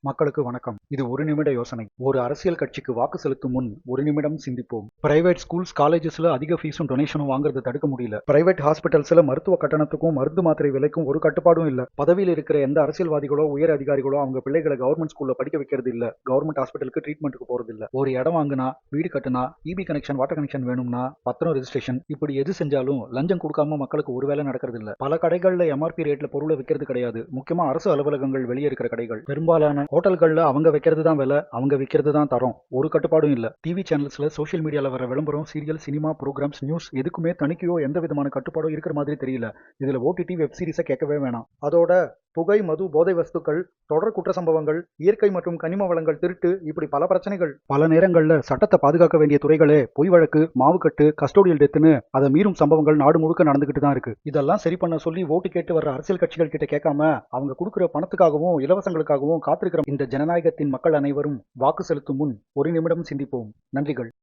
மக்களுக்கு வணக்கம். இது ஒரு நிமிட யோசனை. ஒரு அரசியல் கட்சிக்கு வாக்கு செலுத்தும் முன் ஒரு நிமிடம் சிந்திப்போம். பிரைவேட் ஸ்கூல்ஸ், காலேஜஸ்ல அதிக ஃபீஸும் டொனேஷனும் வாங்குறத தடுக்க முடியல. பிரைவேட் ஹாஸ்பிட்டல்ஸ்ல மருத்துவ கட்டணத்துக்கும் மருந்து மாத்திரை விலைக்கும் ஒரு கட்டுப்பாடும் இல்ல. பதவியில் இருக்கிற எந்த அரசியல்வாதிகளோ உயர் அதிகாரிகளோ அவங்க பிள்ளைகளை கவர்மெண்ட் ஸ்கூல்ல படிக்க வைக்கிறது இல்ல. கவர்மெண்ட் ஹாஸ்பிட்டலுக்கு ட்ரீட்மெண்ட்டுக்கு போறது இல்ல. ஒரு இடம் வாங்கினா, வீடு கட்டினா, இபி கனெக்ஷன், வாட்டர் கனெக்ஷன் வேணும்னா பத்திரம், ரெஜிஸ்ட்ரேஷன், இப்படி எது செஞ்சாலும் லஞ்சம் கொடுக்காம மக்களுக்கு ஒரு வேலை நடக்கிறது இல்ல. பல கடைகள்ல எம்ஆர்பி ரேட்ல பொருளை விற்கிறது கிடையாது. முக்கியமா அரசு அலுவலகங்கள் வெளியே இருக்கிற கடைகள். பெரும்பாலான ஹோட்டல்கள்ல அவங்க வைக்கிறது தான் விலை, அவங்க விற்கிறது தான் தரம். ஒரு கட்டுப்பாடும் இல்ல. டிவி சேனல்ஸ்ல, சோஷியல் மீடியால வர விளம்பரம், சீரியல், சினிமா ப்ரோக்ராம்ஸ், நியூஸ் எதுக்குமே தணிக்கையோ எந்த விதமான கட்டுப்பாடோ இருக்கிற மாதிரி தெரியல. இதுல ஓடிடி வெப் சீரிஸை கேட்கவே வேணாம். அதோட புகை, மது, போதை வஸ்துக்கள், தொடர் குற்ற சம்பவங்கள், இயற்கை மற்றும் கனிம வளங்கள் திருட்டு, இப்படி பல பிரச்சனைகள். பல நேரங்கள்ல சட்டத்தை பாதுகாக்க வேண்டிய துறைகளே பொய் வழக்கு, மாவுக்கட்டு, கஸ்டோடியல் டெத்துன்னு அதை மீறும் சம்பவங்கள் நாடு முழுக்க நடந்துகிட்டு தான் இருக்கு. இதெல்லாம் சரி பண்ண சொல்லி ஓட்டு கேட்டு வர்ற அரசியல் கட்சிகள் கிட்ட கேட்காம அவங்க கொடுக்கிற பணத்துக்காகவும் இலவசங்களுக்காகவும் காத்திருக்கிற இந்த ஜனநாயகத்தின் மக்கள் அனைவரும் வாக்கு செலுத்தும் முன் ஒரு நிமிடம் சிந்திப்போம். நன்றிகள்.